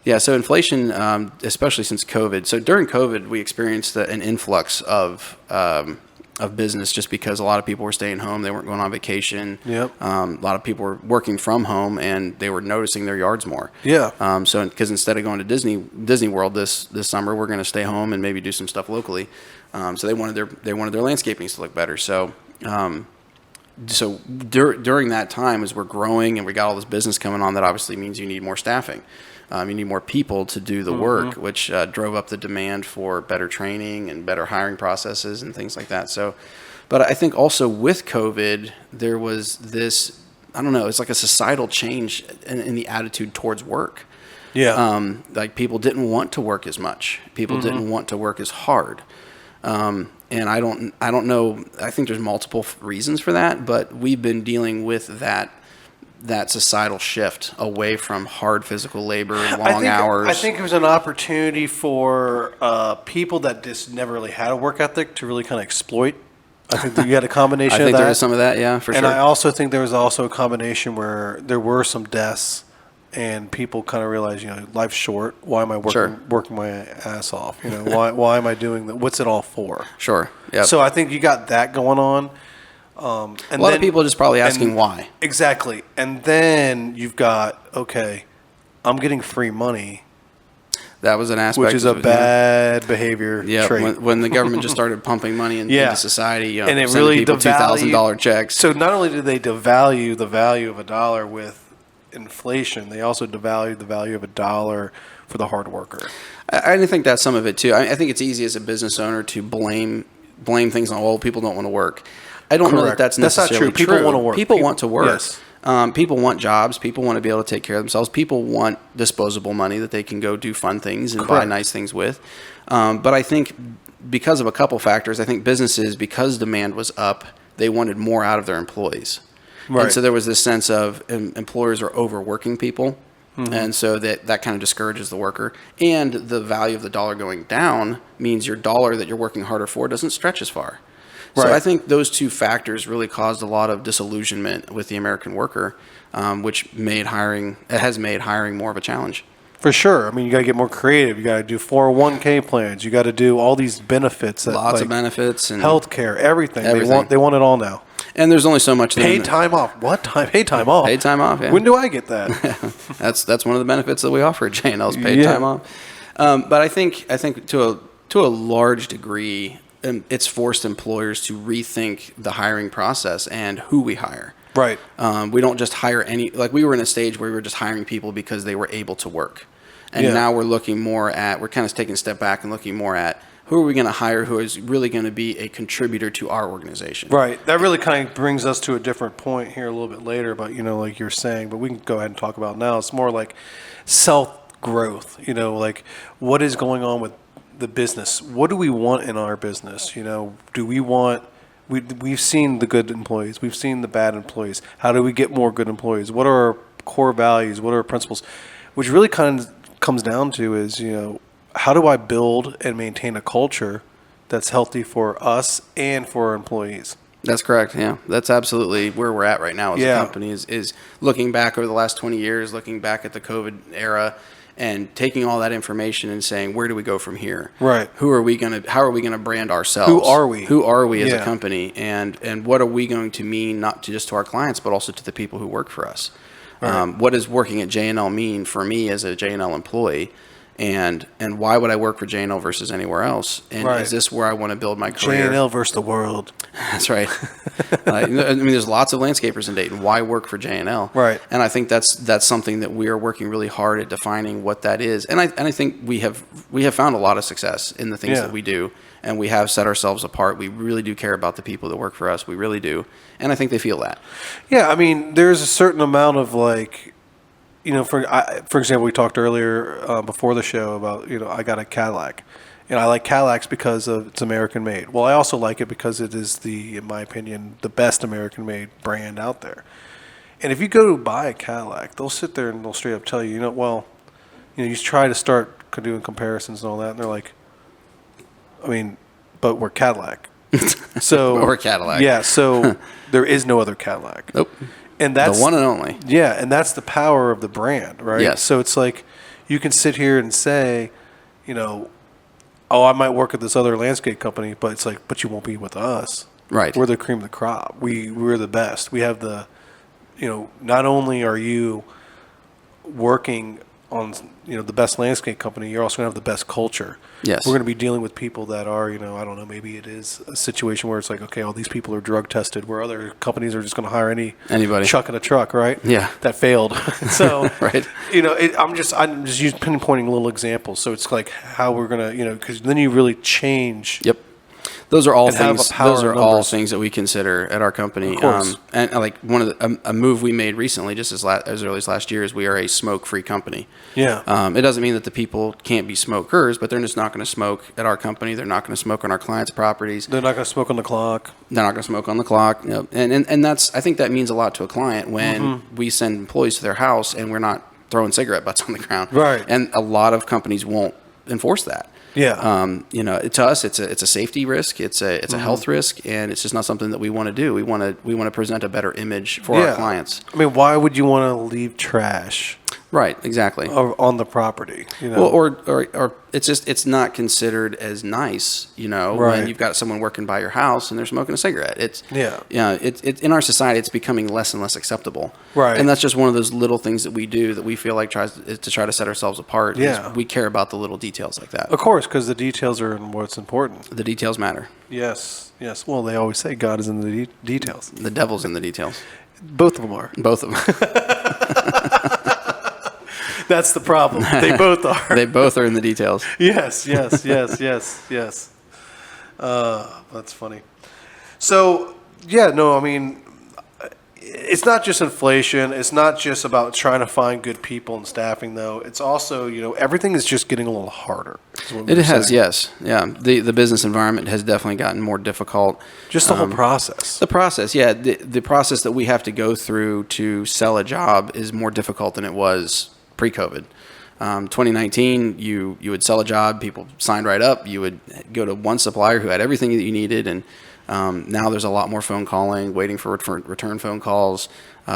C: inflation, especially since COVID. So during COVID, we experienced an influx of business just because a lot of people were staying home. They weren't going on vacation.
A: Yep.
C: A lot of people were working from home, and they were noticing their yards more.
A: Yeah.
C: So because instead of going to Disney World this summer, we're going to stay home and maybe do some stuff locally. So they wanted their landscaping to look better. So so during that time, as we're growing and we got all this business coming on, that obviously means you need more staffing. You need more people to do the work, which drove up the demand for better training and better hiring processes and things like that. So, but I think also with COVID, there was this, I don't know, it's like a societal change in the attitude towards work.
A: Yeah.
C: Like people didn't want to work as much. People didn't want to work as hard. And I don't know, I think there's multiple reasons for that, but we've been dealing with that societal shift away from hard physical labor, long hours.
A: I think it was an opportunity for people that just never really had a work ethic to really kind of exploit. I think that you had a combination of that.
C: I think there was some of that, yeah, for
A: and
C: sure.
A: I also think there was also a combination where there were some deaths and people kind of realized, life's short. Why am I working my ass off? Why am I doing that? What's it all for?
C: Sure. Yep.
A: So I think you got that going on. And
C: a lot of people are just probably asking why.
A: Exactly. And then you've got, okay, I'm getting free money.
C: That was an aspect.
A: Which is a bad behavior trait.
C: When the government just started pumping money into society,
A: and it really
C: people $2,000 checks.
A: So not only did they devalue the value of a dollar with inflation, they also devalued the value of a dollar for the hard worker.
C: I think that's some of it too. I think it's easy as a business owner to blame things on, people don't want to work. I don't know that that's necessarily
A: not true. People want to work.
C: People want to work.
A: Yes.
C: People want jobs. People want to be able to take care of themselves. People want disposable money that they can go do fun things and buy nice things with. But I think because of a couple factors, I think businesses, because demand was up, they wanted more out of their employees. Right. And so there was this sense of employers are overworking people. And so that kind of discourages the worker. And the value of the dollar going down means your dollar that you're working harder for doesn't stretch as far. So I think those two factors really caused a lot of disillusionment with the American worker, which has made hiring more of a challenge.
A: For sure. I mean, you got to get more creative. You got to do 401k plans. You got to do all these benefits.
C: Lots of benefits and
A: healthcare, everything. They want it all now.
C: And there's only so much.
A: Paid time off. What time? Paid time off.
C: Paid time off. Yeah.
A: When do I get that?
C: That's one of the benefits that we offer at J&L's paid time off. But I think to a large degree, it's forced employers to rethink the hiring process and who we hire.
A: Right.
C: We don't just hire we were in a stage where we were just hiring people because they were able to work. And now we're looking more at, we're kind of taking a step back and looking more at who are we going to hire who is really going to be a contributor to our organization. Right.
A: That really kind of brings us to a different point here a little bit later, but, like you're saying, but we can go ahead and talk about it now. It's more like self-growth, like what is going on with the business. What do we want in our business? Do we want, we've seen the good employees. We've seen the bad employees. How do we get more good employees? What are our core values? What are our principles? Which really kind of comes down to is, how do I build and maintain a culture that's healthy for us and for our employees?
C: That's correct. Yeah, that's absolutely where we're at right now as a company is looking back over the last 20 years, looking back at the COVID era and taking all that information and saying, where do we go from here?
A: Right.
C: How are we going to brand ourselves?
A: Who are we?
C: Who are we as a company? And what are we going to mean, not just to our clients, but also to the people who work for us? Right. What does working at J&L mean for me as a J&L employee? And why would I work for J&L versus anywhere else? And is this where I want to build my career?
A: J&L versus the world.
C: That's right. There's lots of landscapers in Dayton. Why work for J&L?
A: Right.
C: And I think that's something that we are working really hard at defining what that is. And I think we have found a lot of success in the things that we do, and we have set ourselves apart. We really do care about the people that work for us. We really do, and I think they feel that.
A: Yeah, I mean, there's a certain amount of for example, we talked earlier before the show about, I got a Cadillac. And I like Cadillacs because it's American made. Well, I also like it because it is in my opinion, the best American made brand out there. And if you go to buy a Cadillac, they'll sit there and they'll straight up tell you, you try to start doing comparisons and all that. And they're like, but we're Cadillac. So
C: but we're Cadillac.
A: Yeah. So there is no other Cadillac.
C: Nope.
A: And that's
C: the one and only.
A: Yeah, and that's the power of the brand, right?
C: Yes.
A: So it's like you can sit here and say, I might work at this other landscape company, but it's like, but you won't be with us.
C: Right.
A: We're the cream of the crop. We're the best. We have the, not only are you working on the best landscape company, you're also going to have the best culture.
C: Yes.
A: We're going to be dealing with people that are, I don't know, maybe it is a situation where it's like, okay, all these people are drug tested, where other companies are just going to hire anybody chuck in a truck, right?
C: Yeah.
A: That failed. So,
C: right.
A: I'm just pinpointing little examples. So it's like how we're going to, because then you really change.
C: Yep. Those are all
A: And have
C: things.
A: a power
C: Those are
A: in
C: all
A: numbers.
C: things that we consider at our company.
A: Of course.
C: And like one of a move we made recently, just as early as last year, is we are a smoke-free company.
A: Yeah.
C: It doesn't mean that the people can't be smokers, but they're just not going to smoke at our company. They're not going to smoke on our clients' properties.
A: They're not going to smoke on the clock.
C: They're not going to smoke on the clock. And that's, I think that means a lot to a client when we send employees to their house and we're not throwing cigarette butts on the ground.
A: Right.
C: And a lot of companies won't enforce that.
A: Yeah.
C: To us, it's a safety risk. It's a health risk, and it's just not something that we want to do. We want to present a better image for our clients.
A: I mean, why would you want to leave trash?
C: Right. Exactly.
A: On the property,
C: Well, or it's not considered as nice,
A: Right.
C: when you've got someone working by your house and they're smoking a cigarette. It's in our society, it's becoming less and less acceptable.
A: Right.
C: And that's just one of those little things that we do that we feel like tries to try to set ourselves apart.
A: Yeah.
C: We care about the little details like that.
A: Of course, because the details are what's important.
C: The details matter.
A: Yes. Well, they always say God is in the details.
C: The devil's in the details.
A: Both of them are.
C: Both of them.
A: That's the problem. They both are.
C: They both are in the details.
A: Yes. That's funny. So, I mean, it's not just inflation. It's not just about trying to find good people and staffing, though. It's also, everything is just getting a little harder.
C: It has, yes. Yeah. The business environment has definitely gotten more difficult.
A: Just the whole process.
C: The process, yeah. The process that we have to go through to sell a job is more difficult than it was pre-COVID. 2019, you would sell a job, people signed right up. You would go to one supplier who had everything that you needed, and now there's a lot more phone calling, waiting for return phone calls.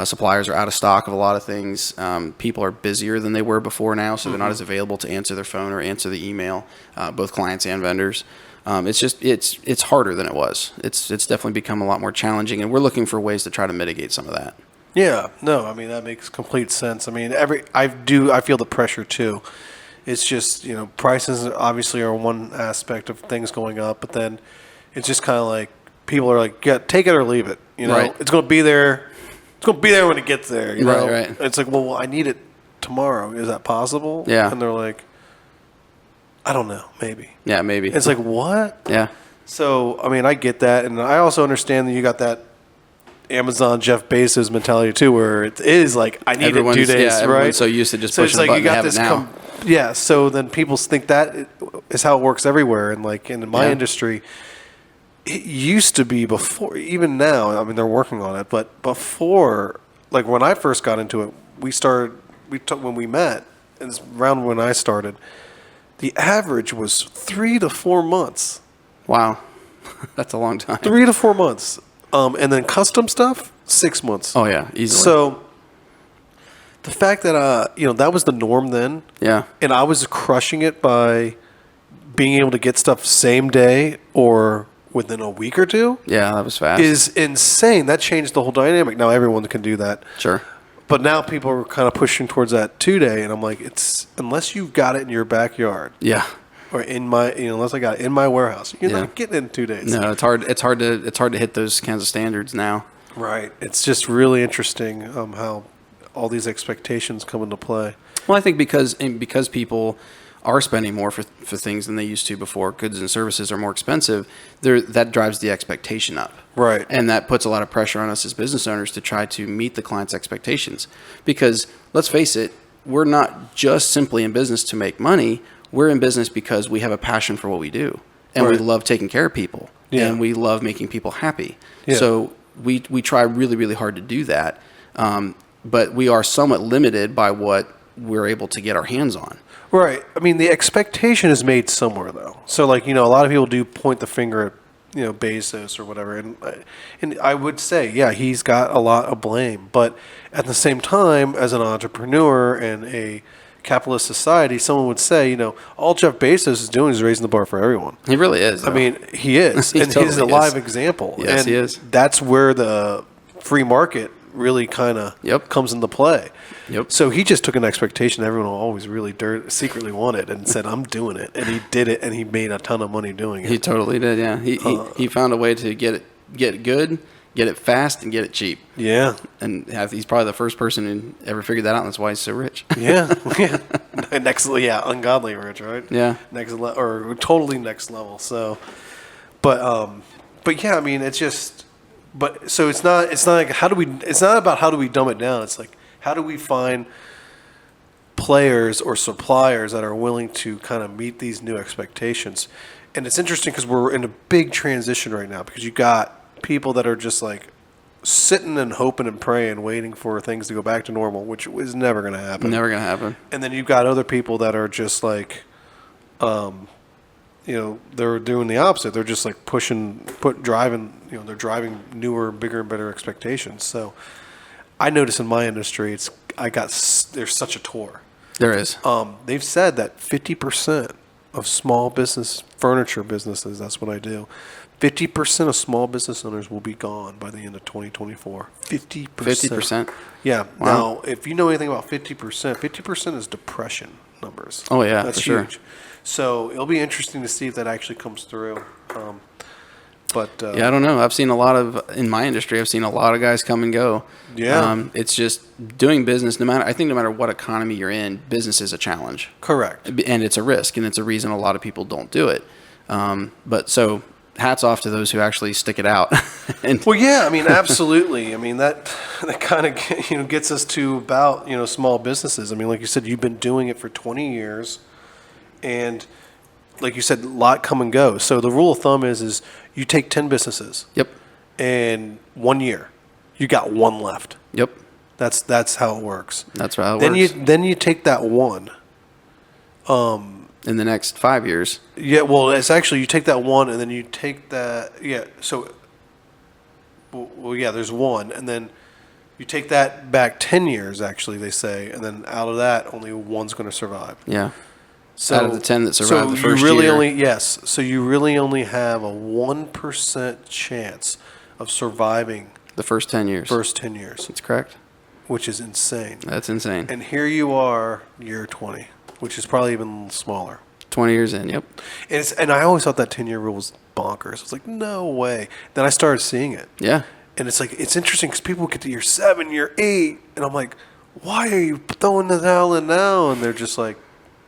C: Suppliers are out of stock of a lot of things. People are busier than they were before now, so they're not as available to answer their phone or answer the email, both clients and vendors. It's harder than it was. It's definitely become a lot more challenging, and we're looking for ways to try to mitigate some of that.
A: Yeah, no, I mean, that makes complete sense. I mean, I feel the pressure too. It's just, prices obviously are one aspect of things going up, but then it's just kind of like people are like, yeah, take it or leave it.
C: Right.
A: It's going to be there. It's going to be there when it gets there.
C: Right.
A: It's like, well, I need it tomorrow. Is that possible?
C: Yeah.
A: And they're like, I don't know, maybe.
C: Yeah, maybe.
A: It's like, what?
C: Yeah.
A: So, I mean, I get that, and I also understand that you got that Amazon Jeff Bezos mentality too, where it is like, I need it 2 days,
C: yeah,
A: right?
C: Everyone's so used to just pushing a button to have it now.
A: So then people think that is how it works everywhere, and like in my industry, it used to be before, even now, I mean, they're working on it, but before, like when I first got into it, when we met, and it's around when I started, the average was 3 to 4 months.
C: Wow. That's a long time.
A: 3 to 4 months. And then custom stuff, 6 months.
C: Oh, yeah, easily.
A: So the fact that, that was the norm then.
C: Yeah.
A: And I was crushing it by being able to get stuff same day or within a week or two.
C: Yeah, that was fast.
A: Is insane. That changed the whole dynamic. Now everyone can do that.
C: Sure.
A: But now people are kind of pushing towards that 2 day. And I'm like, unless you've got it in your backyard.
C: Yeah.
A: Or in my, unless I got it in my warehouse, you're not getting it in 2 days.
C: No, it's hard. It's hard to hit those kinds of standards now.
A: Right. It's just really interesting how all these expectations come into play.
C: Well, I think because people are spending more for things than they used to before, goods and services are more expensive. That drives the expectation up.
A: Right.
C: And that puts a lot of pressure on us as business owners to try to meet the client's expectations. Because let's face it, we're not just simply in business to make money. We're in business because we have a passion for what we do, and we love taking care of people, and we love making people happy. Yeah. So we try really, really hard to do that, but we are somewhat limited by what we're able to get our hands on.
A: Right. I mean, the expectation is made somewhere, though. So, like, a lot of people do point the finger at, Bezos or whatever, and I would say, yeah, he's got a lot of blame, but at the same time, as an entrepreneur and a capitalist society, someone would say, all Jeff Bezos is doing is raising the bar for everyone.
C: He really is.
A: I mean, he is. And
C: totally
A: he's a live example.
C: Yes,
A: and
C: he is.
A: That's where the free market really kind of comes into play.
C: Yep.
A: So he just took an expectation everyone always really secretly wanted and said, I'm doing it. And he did it, and he made a ton of money doing it.
C: He totally did, yeah. He found a way to get it good, get it fast, and get it cheap.
A: Yeah.
C: And he's probably the first person who ever figured that out, and that's why he's so rich.
A: Yeah. Ungodly rich, right?
C: Yeah.
A: Or totally next level. So, but yeah, I mean, it's just, so it's not like it's not about how do we dumb it down. It's like, how do we find players or suppliers that are willing to kind of meet these new expectations? And it's interesting because we're in a big transition right now, because you got people that are just like sitting and hoping and praying, waiting for things to go back to normal, which is never going to happen.
C: Never going to happen.
A: And then you've got other people that are just like, they're doing the opposite. They're just like driving newer, bigger, and better expectations. So I notice in my industry, there's such a tour.
C: There is.
A: They've said that 50% of small business furniture businesses, that's what I do, 50% of small business owners will be gone by the end of 2024. 50%.
C: 50%?
A: Yeah.
C: Wow.
A: Now, if you know anything about 50% is depression numbers.
C: Oh, yeah,
A: that's
C: for
A: huge.
C: Sure.
A: So it'll be interesting to see if that actually comes through.
C: I don't know. In my industry, I've seen a lot of guys come and go.
A: Yeah.
C: It's just doing business, no matter what economy you're in, business is a challenge.
A: Correct.
C: And it's a risk, and it's a reason a lot of people don't do it. So hats off to those who actually stick it out.
A: Well, yeah, I mean, absolutely. I mean, that kind of gets us to about, small businesses. I mean, like you said, you've been doing it for 20 years, and like you said, a lot come and go. So the rule of thumb is you take 10 businesses.
C: Yep.
A: And 1 year, you got one left.
C: Yep.
A: That's how it works.
C: That's how it works.
A: Then you take that one.
C: In the next 5 years.
A: Yeah, well, it's actually, you take that one, and then you take that, so, there's one, and then you take that back 10 years, actually, they say, and then out of that, only one's going to survive.
C: Yeah.
A: So,
C: out of the 10 that survived the first
A: year. So you really only have a 1% chance of surviving
C: the first 10 years.
A: That's
C: correct.
A: Which is insane.
C: That's insane.
A: And here you are, year 20. Which is probably even smaller.
C: 20 years in, yep.
A: And I always thought that 10-year rule was bonkers. I was like, no way. Then I started seeing it.
C: Yeah.
A: And it's like, it's interesting because people get to year 7, year 8, and I'm like, why are you throwing the towel in now? And they're just like,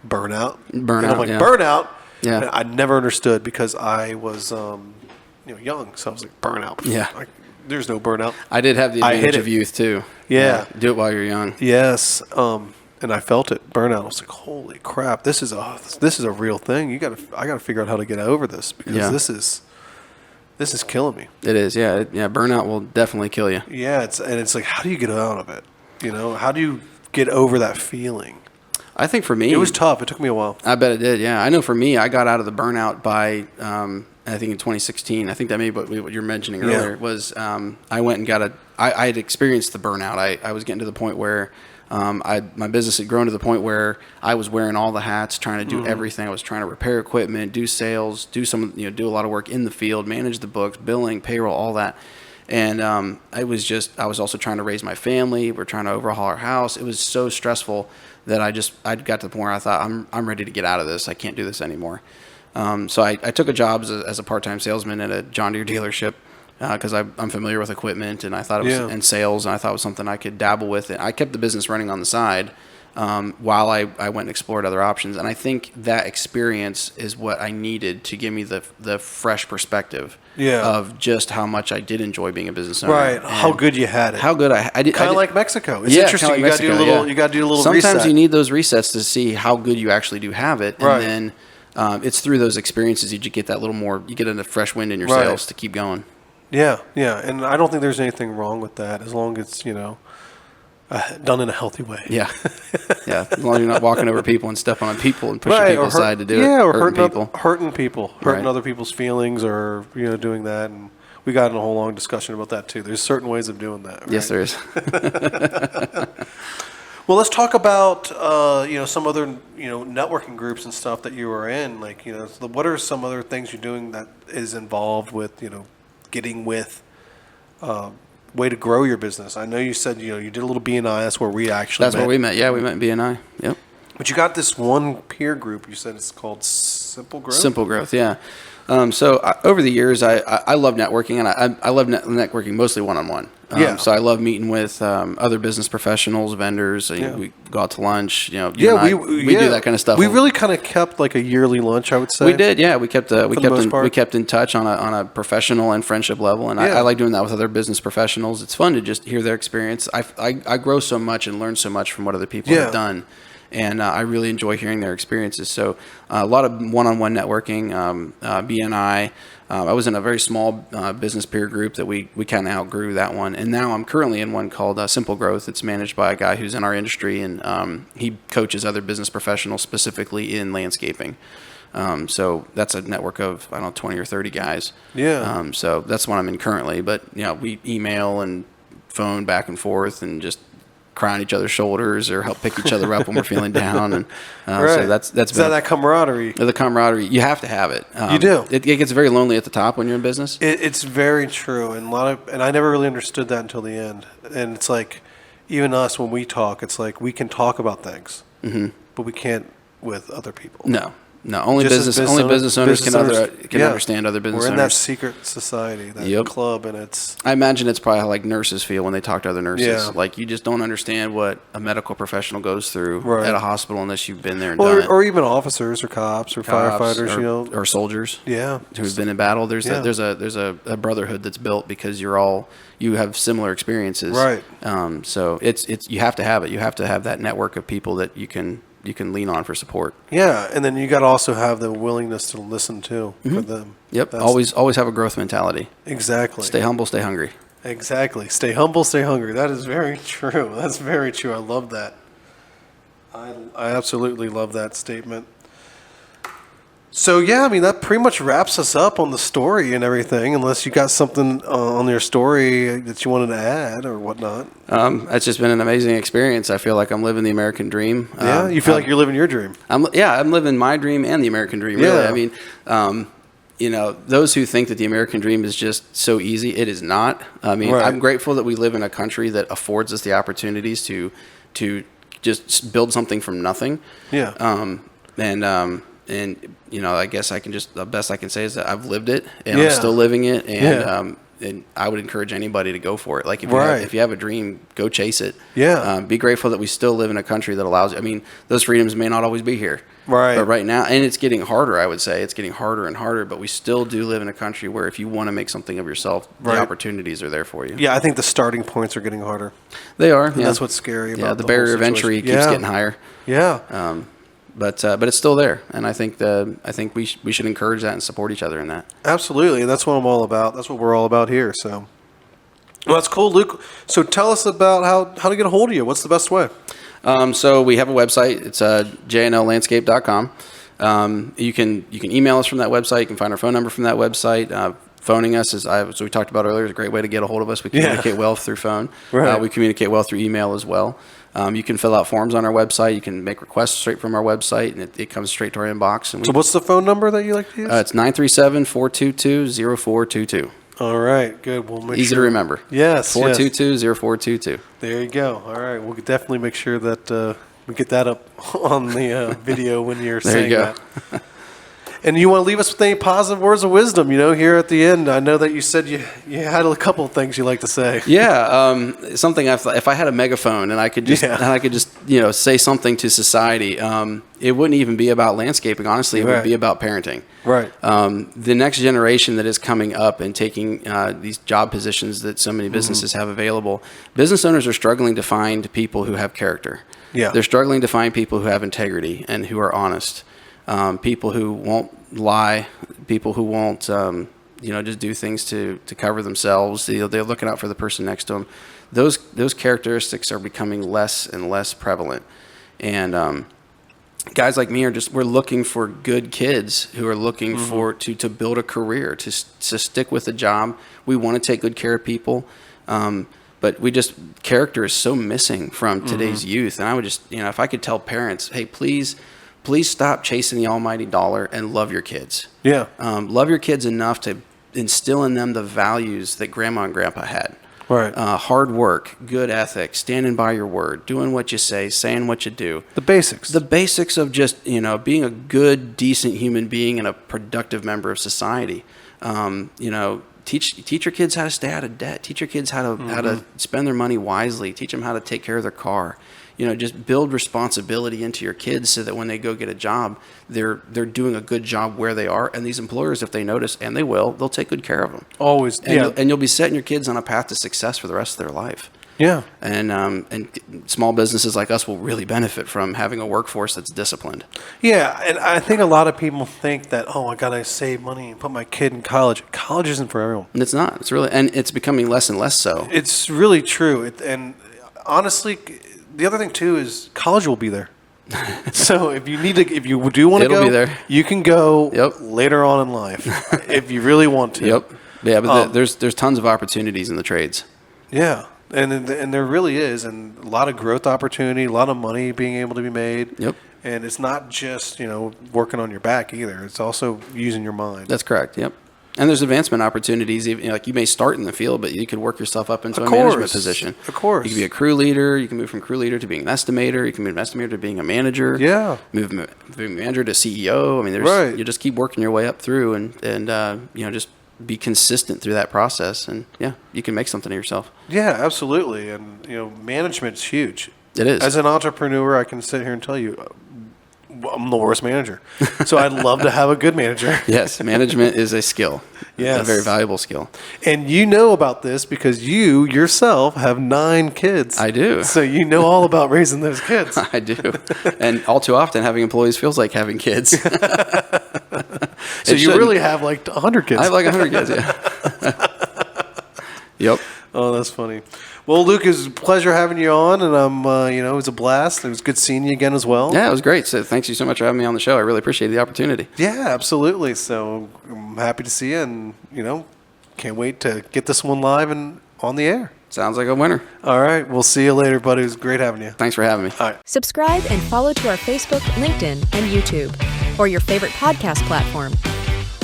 A: burnout. And I'm like, burnout?
C: Yeah.
A: And I never understood because I was young. So I was like, burnout.
C: Yeah.
A: Like, there's no burnout.
C: I did have the advantage of youth too.
A: Yeah.
C: Do it while you're young.
A: Yes. And I felt it, burnout. I was like, "Holy crap! This is a real thing. I got to figure out how to get over this because this is killing me."
C: It is, yeah. Burnout will definitely kill you.
A: Yeah, it's like, how do you get out of it? How do you get over that feeling?
C: I think for me,
A: it was tough. It took me a while.
C: I bet it did. Yeah, I know. For me, I got out of the burnout by I think in 2016. I think that may be what you're mentioning earlier was I went and got I had experienced the burnout. I was getting to the point where. My business had grown to the point where I was wearing all the hats, trying to do everything. I was trying to repair equipment, do sales, do a lot of work in the field, manage the books, billing, payroll, all that. And I was also trying to raise my family. We're trying to overhaul our house. It was so stressful that I got to the point where I thought I'm ready to get out of this. I can't do this anymore. So I took a job as a part-time salesman at a John Deere dealership. Because I'm familiar with equipment, and I thought it was and sales, and I thought it was something I could dabble with. And I kept the business running on the side while I went and explored other options. And I think that experience is what I needed to give me the fresh perspective of just how much I did enjoy being a business owner.
A: Right, how good you had it.
C: How good I did.
A: Kind of like Mexico. It's interesting.
C: Like
A: you got to do a little
C: Sometimes
A: reset.
C: you need those resets to see how good you actually do have it, and then it's through those experiences you get that little more. You get a fresh wind in your sails to keep going.
A: Yeah, and I don't think there's anything wrong with that as long as done in a healthy way.
C: Yeah, as long as you're not walking over people and stepping on people and pushing people aside to do it.
A: Yeah, or
C: hurting people,
A: hurting other people's feelings, or doing that. And we got in a whole long discussion about that too. There's certain ways of doing that. Right?
C: Yes, there is.
A: Well, let's talk about some other networking groups and stuff that you were in. Like what are some other things you're doing that is involved with getting with way to grow your business? I know you said, you did a little BNI. That's where we actually
C: That's
A: met.
C: where we met. Yeah, we met in BNI. Yep.
A: But you got this one peer group. You said it's called Simple Growth?
C: Simple Growth, yeah. Over the years, I love networking, and I love networking mostly one-on-one. So I love meeting with other business professionals, vendors. We go out to lunch. You and I, we do that kind of stuff.
A: We really kind of kept like a yearly lunch, I would say.
C: We did, yeah. We kept
A: we
C: kept in touch on a professional and friendship level, and I like doing that with other business professionals. It's fun to just hear their experience. I grow so much and learn so much from what other people have done. And I really enjoy hearing their experiences. So a lot of one-on-one networking, BNI. I was in a very small business peer group that we kind of outgrew that one. And now I'm currently in one called Simple Growth. It's managed by a guy who's in our industry, and he coaches other business professionals specifically in landscaping. So that's a network of, 20 or 30 guys.
A: Yeah.
C: So that's what I'm in currently. But, we email and phone back and forth and just cry on each other's shoulders or help pick each other up when we're feeling down, and so that's
A: that camaraderie.
C: The camaraderie, you have to have it.
A: You do.
C: It gets very lonely at the top when you're in business.
A: It's very true, and I never really understood that until the end. And it's like, even us when we talk, it's like we can talk about things, but we can't with other people.
C: No, only business owners can understand other business owners.
A: We're in that secret society, that club, and it's...
C: I imagine it's probably how like nurses feel when they talk to other nurses. Yeah. Like, you just don't understand what a medical professional goes through at a hospital unless you've been there and done it.
A: Or even officers or cops or firefighters,
C: or soldiers.
A: Yeah.
C: Who've been in battle. There's a brotherhood that's built because you have similar experiences.
A: Right.
C: So it's you have to have it. You have to have that network of people that you can lean on for support.
A: Yeah, and then you got to also have the willingness to listen to for them.
C: Yep. Always have a growth mentality.
A: Exactly.
C: Stay humble, stay hungry.
A: Exactly. Stay humble, stay hungry. That is very true. That's very true. I love that. I absolutely love that statement. So, that pretty much wraps us up on the story and everything, unless you got something on your story that you wanted to add or whatnot.
C: It's just been an amazing experience. I feel like I'm living the American dream.
A: Yeah, you feel like you're living your dream. I'm
C: living my dream and the American dream, really.
A: Yeah.
C: Those who think that the American dream is just so easy, it is not. I'm grateful that we live in a country that affords us the opportunities to just build something from nothing.
A: Yeah.
C: I guess the best I can say is that I've lived it, and I'm still living it, and I would encourage anybody to go for it. Like, if you have a dream, go chase it.
A: Yeah.
C: Be grateful that we still live in a country that allows you. Those freedoms may not always be here.
A: Right.
C: But right now, and it's getting harder, I would say. It's getting harder and harder, but we still do live in a country where if you want to make something of yourself, the opportunities are there for you.
A: Yeah, I think the starting points are getting harder.
C: They are.
A: And that's what's scary about
C: the barrier of entry keeps getting higher.
A: Yeah.
C: But it's still there, and I think we should encourage that and support each other in that.
A: Absolutely, and that's what I'm all about. That's what we're all about here. So, well, that's cool, Luke. So tell us about how to get a hold of you. What's the best way?
C: So we have a website. It's jnllandscape.com. You can email us from that website. You can find our phone number from that website. Phoning us, as we talked about earlier, is a great way to get a hold of us. We communicate well through phone.
A: Right.
C: We communicate well through email as well. You can fill out forms on our website. You can make requests straight from our website, and it comes straight to our inbox. And
A: so what's the phone number that you like to use?
C: It's 937-422-0422.
A: All right, good. We'll make
C: Easy to remember.
A: Yes.
C: 422-0422.
A: There you go. All right, we'll definitely make sure that we get that up on the video when you're saying that. And you want to leave us with any positive words of wisdom, here at the end? I know that you said you had a couple of things you like to say.
C: Yeah, something if I had a megaphone and I could just say something to society, it wouldn't even be about landscaping. Honestly, it would be about parenting.
A: Right.
C: The next generation that is coming up and taking these job positions that so many businesses have available, business owners are struggling to find people who have character.
A: Yeah.
C: They're struggling to find people who have integrity and who are honest. People who won't lie, people who won't, just do things to cover themselves. They're looking out for the person next to them. Those characteristics are becoming less and less prevalent. And guys like me we're looking for good kids who are looking to build a career, to stick with a job. We want to take good care of people. But character is so missing from today's youth. And I would if I could tell parents, hey, please stop chasing the almighty dollar and love your kids.
A: Yeah.
C: Love your kids enough to instill in them the values that grandma and grandpa had.
A: Right.
C: Hard work, good ethic, standing by your word, doing what you say, saying what you do.
A: The basics.
C: The basics of just, being a good, decent human being and a productive member of society. Teach your kids how to stay out of debt. Teach your kids how to spend their money wisely. Teach them how to take care of their car. Just build responsibility into your kids so that when they go get a job, they're doing a good job where they are. And these employers, if they notice, and they will, they'll take good care of them.
A: Always.
C: And you'll be setting your kids on a path to success for the rest of their life.
A: Yeah.
C: And small businesses like us will really benefit from having a workforce that's disciplined.
A: Yeah, and I think a lot of people think that, I got to save money and put my kid in college. College isn't for everyone.
C: And it's not. It's really, and it's becoming less and less so.
A: It's really true. And honestly, the other thing too is college will be there. So if you do want to go,
C: it'll be there.
A: You can go
C: Yep.
A: later on in life if you really want to.
C: Yep. Yeah, but there's tons of opportunities in the trades.
A: Yeah. And there really is, and a lot of growth opportunity, a lot of money being able to be made.
C: Yep.
A: And it's not just, working on your back either. It's also using your mind.
C: That's correct. Yep. And there's advancement opportunities. Even, like you may start in the field, but you could work yourself up into a management position.
A: Of course.
C: You can be a crew leader. You can move from crew leader to being an estimator. You can move from estimator to being a manager.
A: Yeah.
C: Move from being a manager to CEO. I mean,
A: Right.
C: You just keep working your way up through and just be consistent through that process. And, you can make something of yourself.
A: Yeah, absolutely. And, management's huge.
C: It is.
A: As an entrepreneur, I can sit here and tell you, I'm the worst manager. So I'd love to have a good manager.
C: Yes, management is a skill.
A: Yes.
C: A very valuable skill.
A: And you know about this because you yourself have 9 kids.
C: I do.
A: So you know all about raising those kids.
C: I do. And all too often, having employees feels like having kids.
A: So you really have like 100 kids.
C: I have like 100 kids, yeah. Yep.
A: Oh, that's funny. Well, Luke, it was a pleasure having you on, and it was a blast. It was good seeing you again as well.
C: Yeah, it was great. So thanks you so much for having me on the show. I really appreciate the opportunity.
A: Yeah, absolutely. So I'm happy to see you, and can't wait to get this one live and on the air.
C: Sounds like a winner.
A: All right, we'll see you later, buddy. It was great having you.
C: Thanks for having me.
A: All right.
B: Subscribe and follow to our Facebook, LinkedIn, and YouTube, or your favorite podcast platform.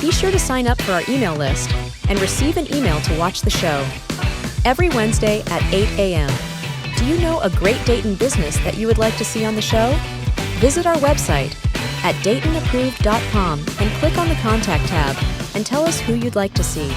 B: Be sure to sign up for our email list and receive an email to watch the show. Every Wednesday at 8 a.m. Do you know a great Dayton business that you would like to see on the show? Visit our website at DaytonApproved.com and click on the Contact tab and tell us who you'd like to see.